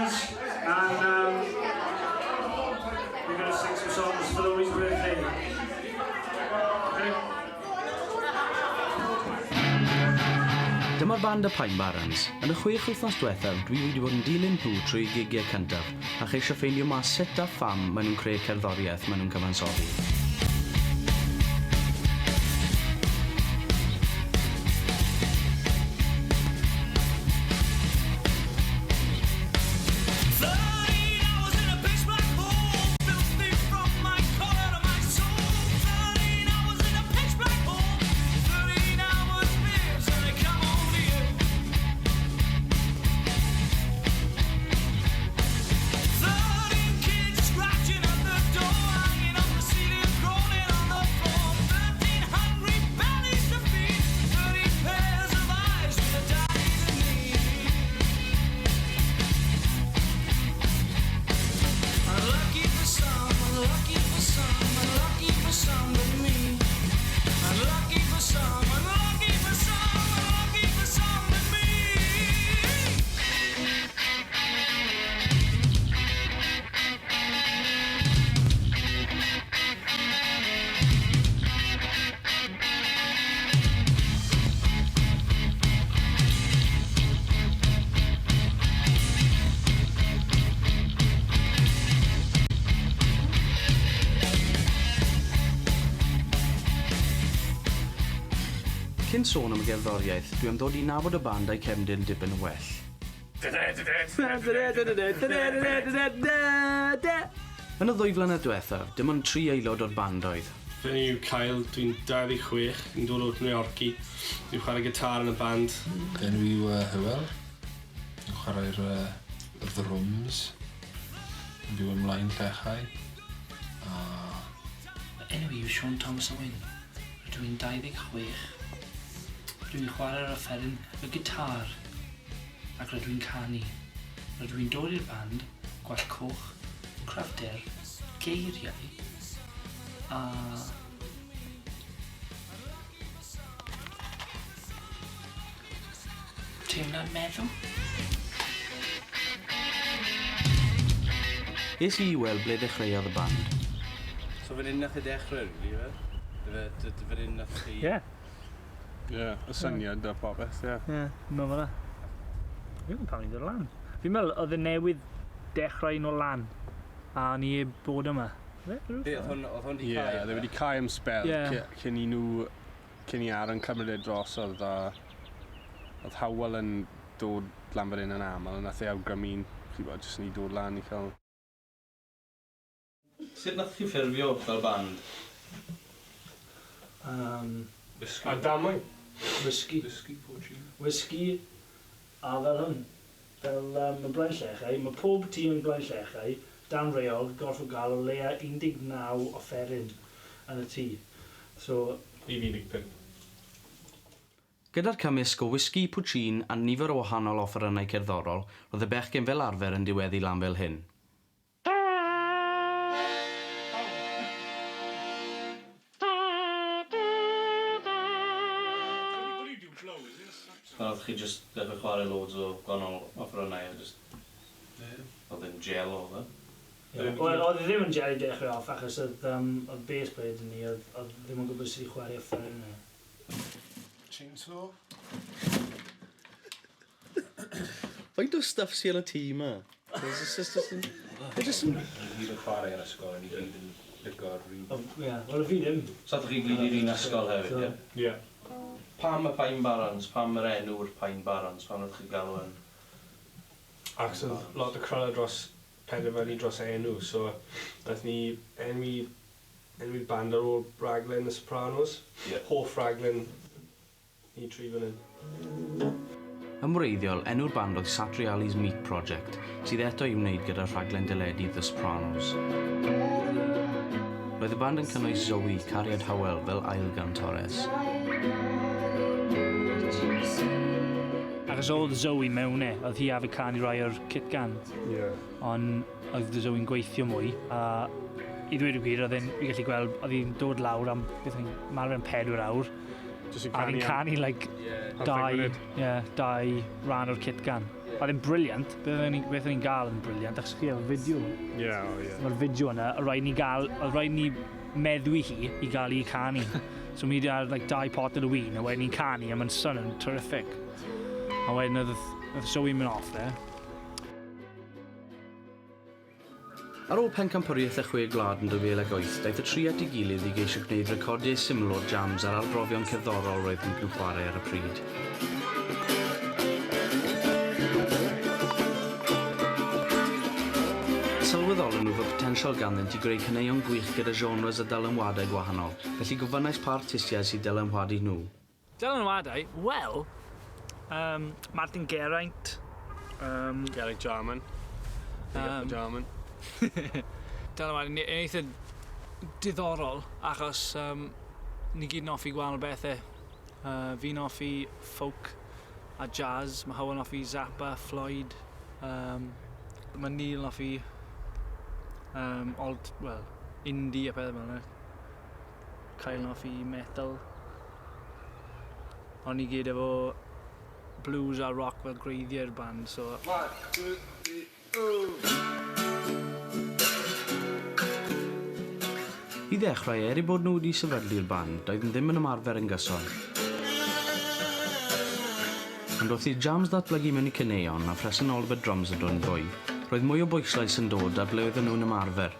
friends, and we're going to sing some songs for Louie's birthday. Okay? Dyma'r band y Pine Barons. Yn y 6 wythnos diwethaf, dwi wedi bod yn dilyn nhw trwy gigiau cyntaf, a cheisio ffeindio mas sut a pham maen nhw'n creu cerddoriaeth maen nhw'n cyfansoddi. Cyn sôn am y gerddoriaeth, dwi am ddod i nabod y band a'i cefndir dipyn yn well. Yn y 2 flynedd diwethaf, dim ond 3 aelod o'r band oedd. Fy ni yw Kyle, dwi'n 26, yn dod o'r New Yorki. Dwi'n chwarae gitar yn y band. Enw yw Hywel. Dwi'n chwarae'r drums. Yn byw ymlaen llechau. Enw yw Sean Thomas Owen. Dwi'n 26. Dwi'n chwarae'r offeryn y gitar ac rydw i'n canu. Rydw i'n dod i'r band, gwall coch, crafter, geiriau a... teimlad meddwl. Es i weld ble dechreuodd y band. So fan hyn nath i dechrau, rili, fe? Fan hyn nath chi... Ie, y syniad a popeth, ie. Ie, mae'n fan'na. Fi'n gwybod pam ni'n dod o Llan. Fi'n meddwl oedd y newydd dechrau yn o Llan, a ni e bod yma. Oedd hwn di Ie, cael? they wedi cael am spel Ie. cyn i Aaron cymryd e drosodd a oedd Hywel yn dod lan fan hyn yn aml, a nath ei awgrymu chi bod jyst ni dod lan i cael... Sut nath chi ffurfio fel band? A damwain? Whisky. Whisky, a fel hwn. Fel y Blaen Llechau, mae pob tîm yn Blaen Llechau, dan reol, gorff o gael o leia 19 offeryn yn y tŷ. So... I fi 15. Gyda'r cymysg o whisky, pwtsin a nifer o wahanol offerynnau cerddorol, roedd y bechgyn fel arfer yn diweddu lan fel hyn. Oedd chi jyst dechrau chwarae loads o gwahanol offerynnau a jyst... Oedd yn gel o fe? Wel, oedd ddim yn gel i dechrau off achos oedd bass player dyn ni, oedd ddim yn gwybod sydd i chwarae offeryn yna. Chainsaw. Faint o stuff sy'n y tîm yma? Ni gyd yn chwarae ar ysgol, ni gyd yn ligo'r rhywun. Ie, wel, fi ddim. So ydych chi gyd i'r un ysgol hefyd, ie? Ie. Pam y Pine Barons? Pam yr enw'r Pine Barons? Pam ydych chi galw yn? Ac oedd lot o crynau dros penderfynu dros enw, so nath ni enwi band ar ôl Rhaglen y Sopranos. Hoff Rhaglen i tri fan hyn. Yn wreiddiol, enw'r band oedd Satriali's Meat Project, sydd eto i'w wneud gyda'r rhaglen deledu The Sopranos. Roedd y band yn cynnwys Zoe, cariad Hywel fel ailgantores. Achos oedd Zoe mewn oedd hi a fi canu rai o'r kit gan. Ond oedd Zoe'n gweithio mwy, a i ddweud y gwir, oedd hi'n gallu gweld, oedd hi'n dod lawr am, beth ni'n marfer yn 4 awr. A fi'n canu, like, 2 ran o'r kit gan. Oedd e'n briliant, beth o'n i'n gael yn briliant, achos chi efo fideo. Mae'r fideo yna, oedd rhaid ni meddwi hi i gael i canu. So mi wedi ar like, 2 pot yn y wyn, a wedyn ni'n canu, a mae'n swn yn terrific. A wedyn oedd Zoe mynd off there. Ar ôl pencampwriaeth y 6 glad yn 2008, daeth y 3 at ei gilydd i geisio gwneud recordiau syml o'r jams ar arbrofion cerddorol roedd yn chwarae ar y pryd. Sylweddolon nhw fod potensial ganddynt i greu caneuon gwych gyda genres a dylanwadau gwahanol, felly gofynnais pa artistiaid sydd dylanwadu nhw. Dylanwadau? Wel, Martin Geraint. Geraint Jarman. Jarman. Dylanwadau, yn eitha diddorol, achos ni gyd yn offi gwahanol bethau. Fi'n offi folk a jazz, mae Hywel yn offi Zappa, Floyd. Mae Neil yn offi indie a pethau fel yna. Kyle yn offi metal. Ond ni gyd efo blues a rock fel greiddiau'r band, so... 1, 2, 3, I ddechrau, bod nhw wedi sefydlu'r band, doedd ddim yn ymarfer yn gyson. Ond wrth i'r jams ddatblygu mewn I caneuon a presenoldeb y drums yn dod yn fwy, roedd mwy o bwyslais yn dod a ble oedden nhw'n ymarfer.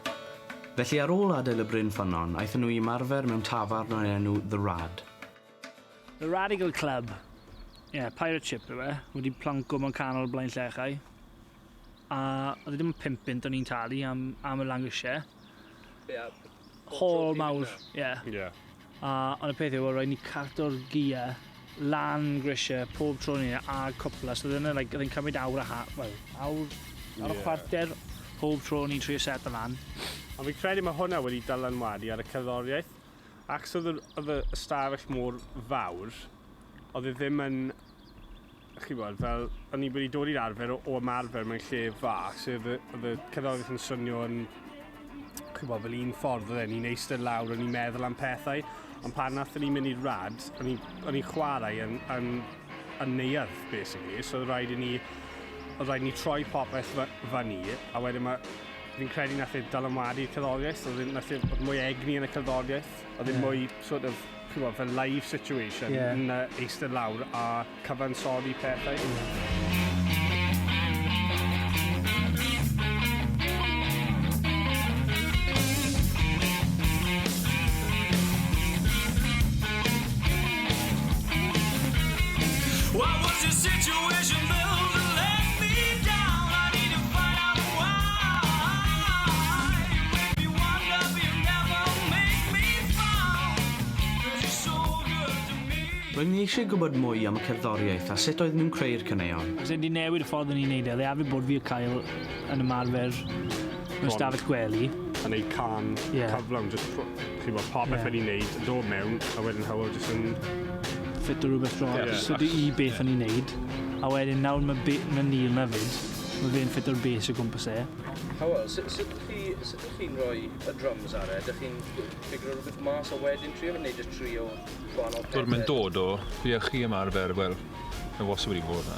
Felly ar ôl adael y bryn ffynnon, aethon nhw I ymarfer mewn tafarn o'r enw The Rad. The Radical Club. Pirate ship yw e, wedi planco mewn canol blaen llechau. A oedd ddim yn 5 pint o'n i'n talu am y langrisiau. Hall mawr, A ond y peth yw, roedd ni carto'r gia, Llan grisiau, pob tro ni, a cwpla. So oedd e'n cymryd awr ar y chwarter, pob tro ni trio set y lan. Ond fi'n credu mae hwnna wedi dylanwadu ar y cerddoriaeth. Ac oedd y stafell mor fawr, oedd e ddim yn... Chi bod, fel, o'n i wedi dod i'r arfer o ymarfer mewn lle fach, so oedd y cerddoriaeth yn swnio yn... Chi bod, fel un ffordd oedd ni'n eistedd lawr, o'n i'n meddwl am pethau, ond pan nath ni'n mynd i'r rad, o'n i'n chwarae yn neuadd, basically, so oedd rhaid ni troi popeth fyny, a wedyn fi'n credu nath dylanwadu'r cerddoriaeth, oedd mwy egni yn y cerddoriaeth, oedd mwy sort of, chi bod, fel live situation, yn eistedd lawr a cyfansoddi pethau. Roedd ni eisiau gwybod mwy am y cerddoriaeth a sut oedd nhw'n creu'r caneuon. Os wedi newid y ffordd o'n i'n neud e, oedd e bod fi o cael yn ymarfer mewn stafell gwely. A neud can cyflawn, popeth wedi neud, dod mewn, a wedyn Hywel jyst yn... Ffit o rhywbeth dro, so I beth o'n i'n neud. A wedyn nawr mae Neil na fyd, mae fe'n ffit o'r bes o gwmpas e. Hywel, sut ydych chi'n rhoi y drums ar e? Ydych chi'n ffigro rhywbeth mas o wedyn trio, neu jyst trio gwahanol pethau? Dwi'n mynd dod o, fi a chi ymarfer, wel, mae wastad wedi bod na.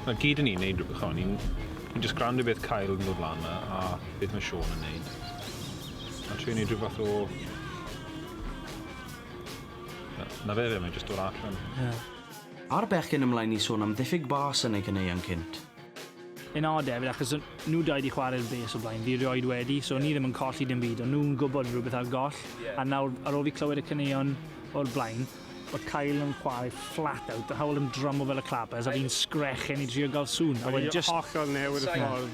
Mae gyd yn ni'n neud rhywbeth, ni'n just gwrando beth Kyle yn dod lan a beth mae Sean yn neud. A trio neud rhywbeth o... Na fe, mae'n just dod allan. Ar bechgyn ymlaen I sôn am ddiffyg bas yn ei caneuon cynt. Un oed hefyd, achos nhw dau wedi chwarae'r bes o blaen, fi rioed wedi, so ni ddim yn colli dim byd, ond nhw'n gwybod rhywbeth ar goll. A nawr, ar ôl fi clywed y caneuon o'r blaen, oedd Kyle yn chwarae flat out, a Hywel yn drum o fel y clappers, a fi'n sgrechen I drio gael sŵn. Mae'n hollol newid y ffordd.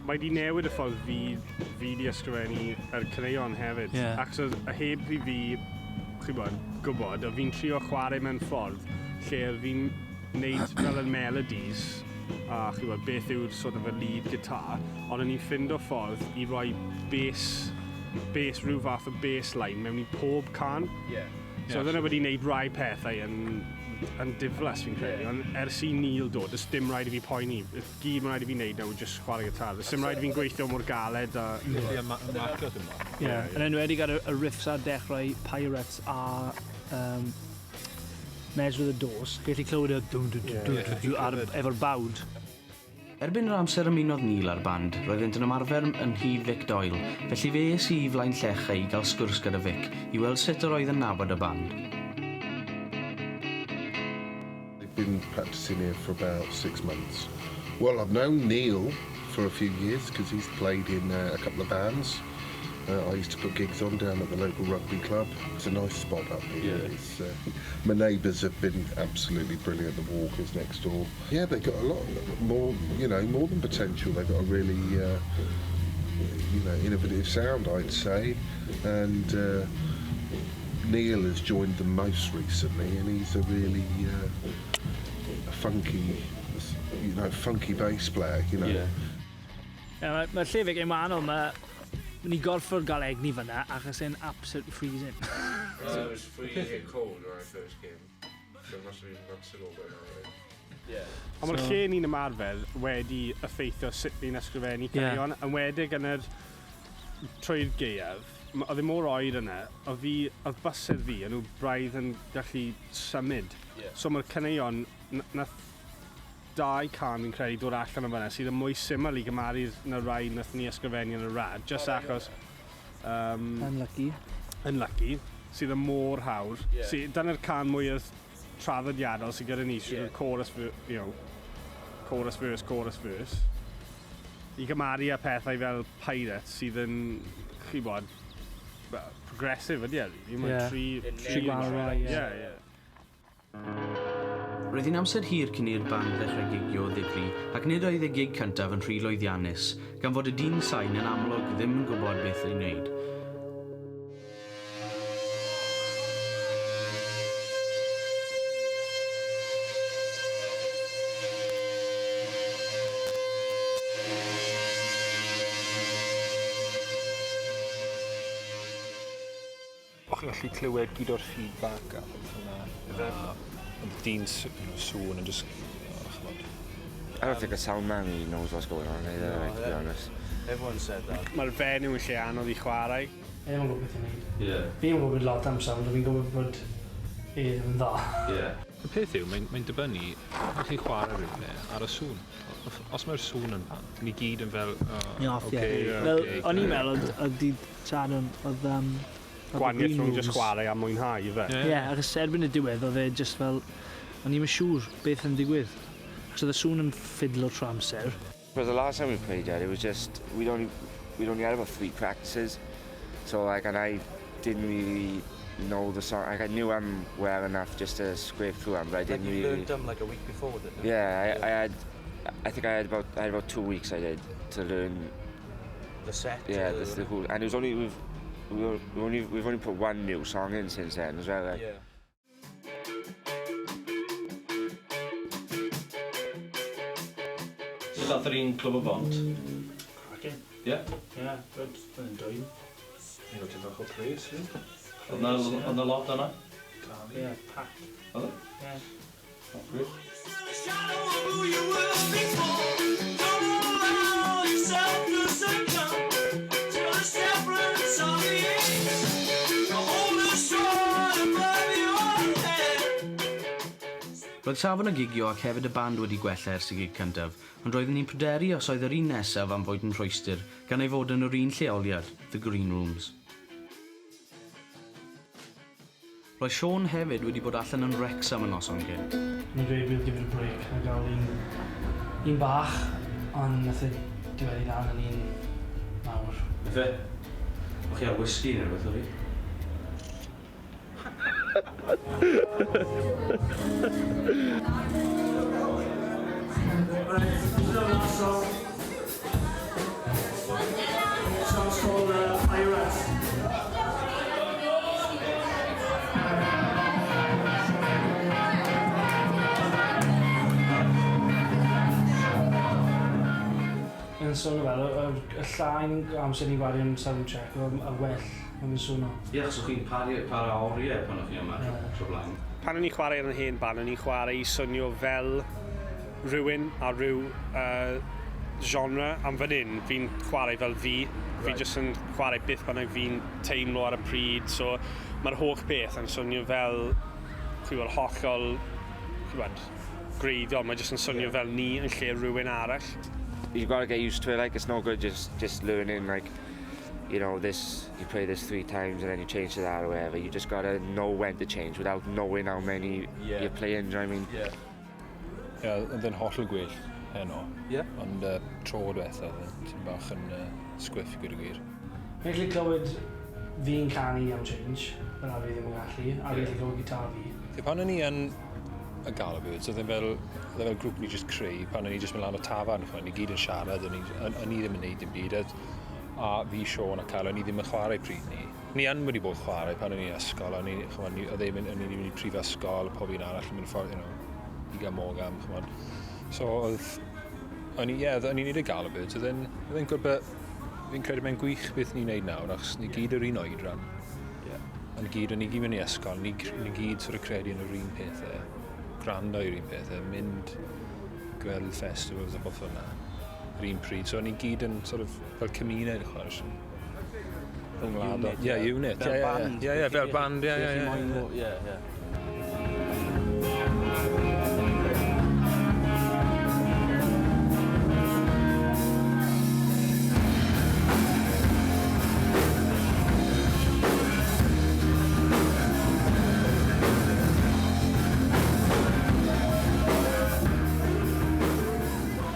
Mae wedi newid y ffordd fi wedi ysgrifennu yr caneuon hefyd. Ac heb fi gwybod, a fi'n trio chwarae mewn ffordd lle fi'n neud fel y melodies a beth yw'r sort of y lead guitar, ond o'n i'n ffindo ffordd I roi bass, rhyw fath o bass line mewn I pob can. So oedd yna wedi neud rai pethau yn diflas fi'n credu, ond ers I Neil dod, ys dim rhaid I fi poeni. Gyd mae'n rhaid I fi neud nawr, just chwarae gitar. Ys dim rhaid I fi'n gweithio mor galed a... Yn enwedig ar y riffs ar dechrau Pirates a meswydd y dos, gallu clywed efo'r bawd. Erbyn yr amser ymunodd Neil ar band, roeddent yn ymarfer yn hyd Vic Doyle, felly fe es I flaen llecha I gael sgwrs gyda Vic, I weld sut yr oedd yn nabod y band. I've been practicing here for about 6 months. Well, I've known Neil for a few years because he's played in a couple of bands. I used to put gigs on down at the local rugby club. It's a nice spot up here. Yeah. My neighbours have been absolutely brilliant, the walkers next door. Yeah, they've got a lot more, more than potential. They've got a really, innovative sound, I'd say. And Neil has joined them most recently, and he's a really funky bass player, Yeah, mae lle Vic yn wahanol, ni gorfod gael egni fyna, achos e'n absolutely freezing. It was freezing cold when I first came, so it must have been months ago by now. Yeah. Ond mae'r lle ni'n ymarfer wedi effeithio sut ni'n ysgrifennu caneuon, yn wedig yn yr trwy'r gaeaf, oedd e mor oed yna, oedd bysedd fi, nhw braidd yn gallu symud. So mae'r caneuon, nath 2 can fi'n credu dod allan o fyna sydd yn mwy syml I gymaru'r na rai nath ni ysgrifennu yn y rad, just achos unlucky, sydd yn môr hawdd. Dyna'r can mwy traddodiadol sydd gyda ni, sydd chorus verse. I gymaru â pethau fel Pirate sydd yn, chi bod, progressive ydy tri gwahanol. Roedd hi'n amser hir cyn i'r band ddechrau gigio o ddifri, ac nid oedd y gig cyntaf yn rhy lwyddiannus, gan fod y dyn sain yn amlwg ddim yn gwybod beth ei wneud. O'ch chi'n gallu clywed gyd o'r feedback a hwnna. Dyn sŵn and just... I don't think a sound man really knows what's going on either, to be honest. Everyone said that. Mae'r fenyw yn lle anodd I chwarae. E'n gwybod beth i'n neud. Fi'n gwybod lot am sound, a fi'n gwybod bod ddim yn dda. Y peth yw, mae'n dibynnu, o'ch chi'n chwarae rhywle ar y sŵn. Os mae'r sŵn yn pan, ni gyd yn fel... O'n i'n meddwl, oedd Sharon, oedd... Gwaniaeth rhwng just chwarae a mwynhau, fe? Ie, achos erbyn y diwedd, oedd e just fel... O'n i'n siŵr beth yn digwydd. Achos oedd y sŵn yn ffidlo tro amser. For the last time we played there, it was just... We'd only had about 3 practices. So, and I didn't really know the song. I knew them well enough just to scrape through them, but I didn't really... You learned them like a week before, didn't you? Yeah, I think I had about 2 weeks I did to learn... The set? Yeah, the whole... And it was only... We've only put 1 new song in since then as well. Yeah. So that's the Club of Bont? Cracking. Yeah? Yeah, good. Yn dwy'n. Ni'n gwybod bach o pres, fi? Oedd na lot yna? Yeah, pack. Oedd e? Yeah. Oh, great. Roedd safon y gigio ac hefyd y band wedi gwella ers y gig cyntaf, ond roedden ni'n pryderu os oedd yr un nesaf am fod yn rhwystyr, gan ei fod yn yr un lleoliad, The Green Rooms. Roedd Sean hefyd wedi bod allan yn Wrexham yn noson cyn. Ni'n dweud we'll give it a break, a gael un bach, ond nath e diweddu lan yn un mawr. Fe? O'ch chi ar whisky neu beth o fi? Song's called Pirate. Yn sôn fel, y llaen amser ni wario yn soundcheck, a well, yn sôn o. Ie, achos o'ch chi'n para oriau pan o'ch chi yma tro blaen. Pan o'n i'n chwarae yn y hen band, o'n i'n chwarae I swnio fel rhywun a rhyw genre am fan hyn. Fi'n chwarae fel fi. Fi jyst yn chwarae beth bynnag fi'n teimlo ar y pryd. So mae'r holl beth yn swnio fel Chwbod hollol, chwbod, greiddiol, mae jyst yn swnio fel ni yn lle rhywun arall. You've got to get used to it, like, it's no good just learning, like, you know, this, you play this 3 times and then you change to that or whatever. You just got to know when to change without knowing how many you're playing, do you know what I mean? Ie, oedd yn hollol gwell heno. Ond tro diwetha, ti'n bach yn sgwiff gyda gwir. Mae'n gallu clywed fi'n canu am change, yna fi ddim yn gallu, a fi'n gallu clywed gitar fi. Pan o'n i yn y Galabirds, oedd fel grŵp ni jyst creu, pan o'n i jyst mynd lan o tafarn, ni gyd yn siarad, o'n i ddim yn neud dim byd. A fi, Sean a Cal, o'n i ddim yn chwarae pryd ni. Ni yn wedi bod chwarae pan o'n i'n ysgol, o'n i ddim yn mynd i prifysgol, pob un arall yn mynd ffordd, i gael mogam, chymod. So, o'n i'n neud y Galabirds, oedd e'n gwybod, fi'n credu mae'n gwych beth ni'n neud nawr, achos ni gyd yr un oedran. O'n i gyd mynd i ysgol, ni gyd sort of credu yn yr un pethau, gwrando i'r un pethau, mynd gweld festivals a bob hwnna. Yr un pryd, so o'n i gyd yn sort of fel cymuned, chwarae. Unit. Unit. Fel band. Fel band, ie.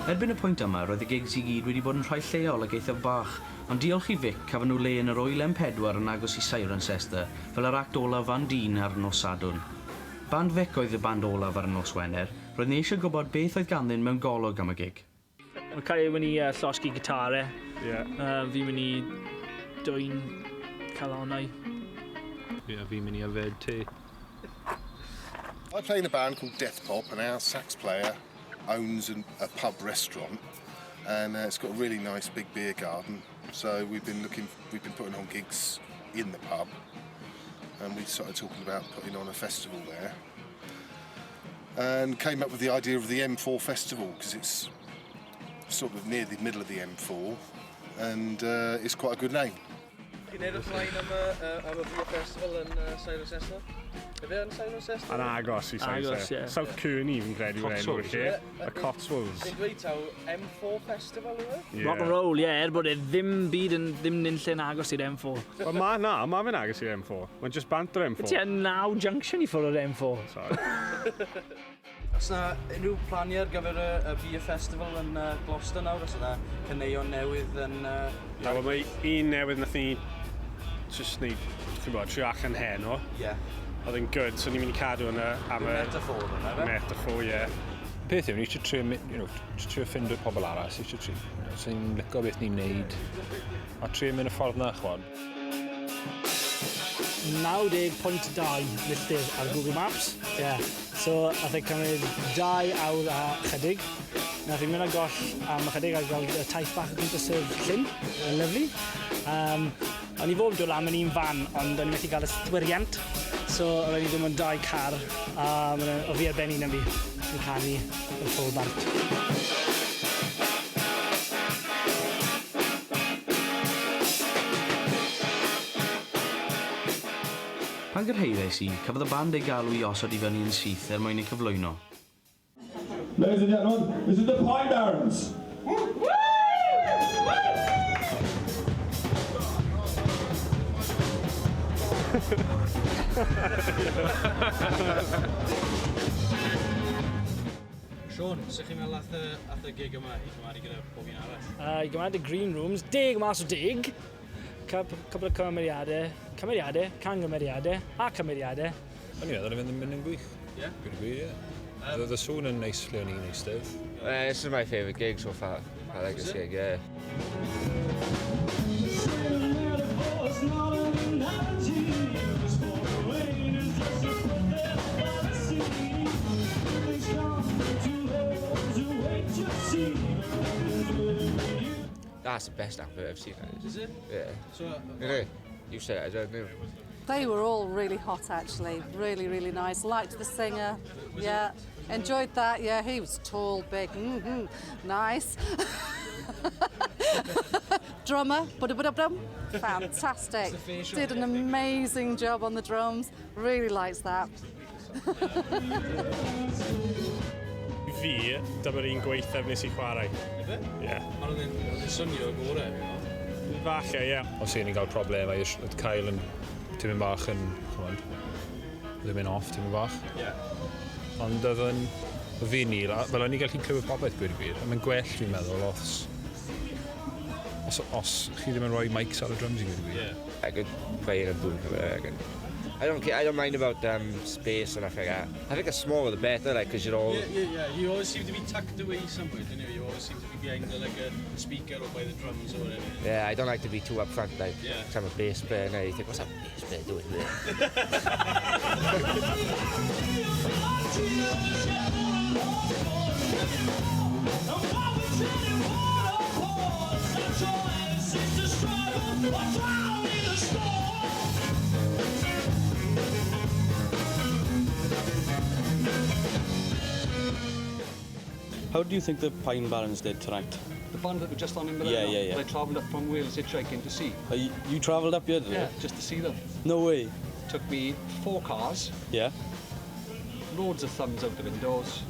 Erbyn y pwynt yma, roedd y gigs I gyd wedi bod yn rhai lleol ag eithaf bach, ond diolch I Vic cafon nhw le yn yr oel M4 yn agos I Cirencester fel yr act olaf Van Dyn ar nos Sadwrn. Band Vic oedd y band olaf ar y nos Wener, roedd ni eisiau gwybod beth oedd ganddyn mewn golwg am y gig. Mae Cai yn mynd I llosgi gitarau. Fi'n mynd I dwy'n calonau. Fi'n mynd I yfed te. I play in a band called Death Pop, and our sax player owns a pub restaurant, and it's got a really nice big beer garden. So we've been putting on gigs in the pub, and we started talking about putting on a festival there, and came up with the idea of the M4 festival because it's sort of near the middle of the M4, and it's quite a good name. Chi'n edrych mlaen am y beer festival yn Cirencester? Ydy yn Cirencester? Yn agos I Cirencester. South Kearney fi'n credu yw'r enw lle. Y Cotswolds. Chi'n dweud taw M4 festival yw e? Rock and roll, bod e ddim nunlle'n agos i'r M4. Wel ma fe'n agos i'r M4. Mae'n just bant o'r M4. Ti yn 9 junction I ffwrdd o'r M4. Sorry. Os na unrhyw planiau ar gyfer y beer festival yn Gloucester nawr? Os yna cyneuon newydd yn... Mae un newydd nath ni just neud, chi'n bod, trio allan heno. Oedd yn good, so ni'n mynd I cadw yna am y... Metaphor yna, fe? Metaphor, ie. Peth yw, ni eisiau trio ffindio pobl arall, so ni'n licio beth ni'n neud, a trio mynd y ffordd na, chwad. 90.2 milltir ar Google Maps. So, nath ei cymryd 2 awr a chydig. Nath ei mynd â goll am ychydig a gael y taith bach o gwmpas y llyn. Yn lyflu. O'n I fod yn dod lan mewn un fan, ond o'n I methu gael ystwiriant. So, o'n I ddim yn 2 car, a o fi ar ben un am fi. Yn canu y ffôl bart. Pan gyrheiddes I, cafodd y band ei galw I osod I fyny yn syth mwyn ei cyflwyno. Ladies and gentlemen, this is the Pine Barrens. Sean, sa'ch chi'n meddwl ath y gig yma I gymaru gyda pob un arall? I gymaru green rooms, 10 mas o 10. Couple o cymeriadau, cangymeriadau a cymeriadau. O'n I meddwl, fynd yn gwych. Ie? Gwyd y ie. Oedd y sŵn yn neis lle o'n i'n eistedd. This is my favourite gig so far. I like this gig, yeah. That's the best advert I've seen. Is it? Yeah. So, you said it, I don't know. They were all really hot actually, really, really nice. Liked the singer, yeah. Enjoyed that, yeah. He was tall, big, nice. Drummer, fantastic. Did an amazing job on the drums. Really likes that. Fi, dyma'r un gweithaf nes I chwarae. Efe? Ie. Ond oedd e'n swnio gorau? Falle, ie. Os ydyn ni'n cael problemau, oedd Kyle yn tymyn bach yn, chymod, ddim yn off tymyn bach. Ie. Ond oedd yn fi Neil, fel o'n i gallu clywed popeth gwir gwir. Mae'n gwell fi'n meddwl os chi ddim yn rhoi mics ar y drums I gwir gwir. I could play in a booth, I don't care. I don't mind about space and stuff like that. I think the smaller the better, like, because you're all. Yeah. You always seem to be tucked away somewhere, don't you? You always seem to be behind like a speaker or by the drums or whatever. Yeah, I don't like to be too up front, like. Yeah. I'm a bass player, and you think, what's that bass player doing there? How do you think the Pine Barons did tonight? The band that were just on in Milan. Yeah. They travelled up from Wales hitchhiking to see. You travelled up here, did you? Yeah, just to see them. No way. Took me 4 cars. Yeah. Loads of thumbs out the windows.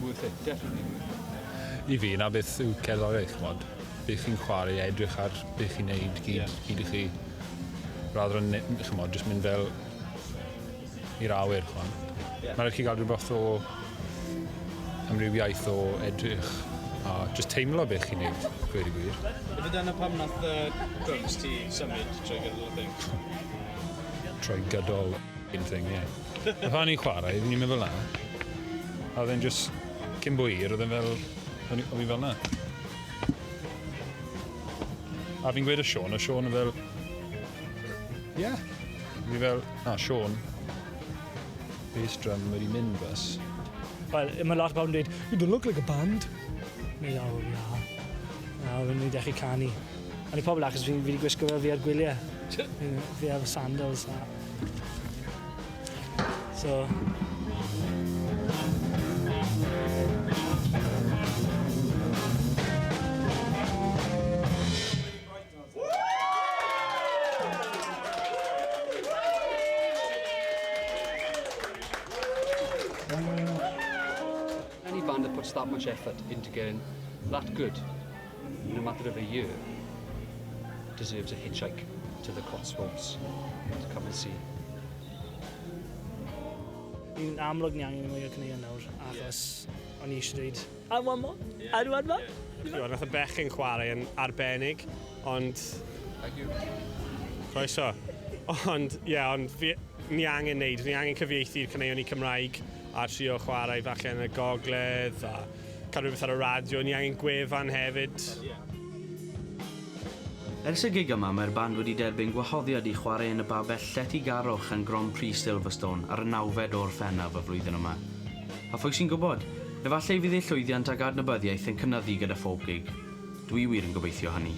Worth it, definitely worth it. I fi, na beth yw cerddoriaeth, chymod. Beth chi'n chwarae, edrych ar beth chi'n neud, gyd I chi. Rather yn, chymod, jyst mynd fel i'r awyr, chymod. Mae'n rhaid chi gael rhywbeth o amrywiaeth o edrych a jyst teimlo beth chi'n neud, gwir I gwir. Ydy dyna pam nath drums ti symud trwy gydol y thing? Trwy gydol un thing, ie. Pan ni'n chwarae, fi'n mynd fel na. A oedd e'n jyst cyn bwyr, oedd e'n fel... Oedd fi fel na. A fi'n gweud y Sean yn fel... Ie. Fi fel... Sean. Bass drum wedi mynd bus. Well, mae lot o bawb yn dweud, you don't look like a band. Nid o, ia. Fi'n mynd dechrau canu. Ond I pobl achos fi wedi gwisgo fel fi ar gwyliau. Fi efo sandals. So... Any band that puts that much effort into getting that good, in a matter of a year, deserves a hitchhike to the Cotswolds to come and see. Fi'n amlwg ni angen mwy o cyneuon nawr, achos o'n I eisiau dweud, a one more. Nath y bechyn chwarae yn arbennig, ond... Croeso. Ond ni angen neud, ni angen cyfieithu'r cyneuon I Cymraeg a trio chwarae falle yn y gogledd a cael rhywbeth ar y radio, ni angen Llwyfan hefyd. Ers y gig yma, mae'r band wedi derbyn gwahoddiad I chwarae yn y babell Llety Garwch yn Grand Prix Silverstone ar y 9fed o'r Ffennaf y flwyddyn yma. A phwy sy'n gwybod, efallai fydd ei llwyddiant ag adnabyddiaeth yn cynyddu gyda phob gig. Dwi wir yn gobeithio hynny.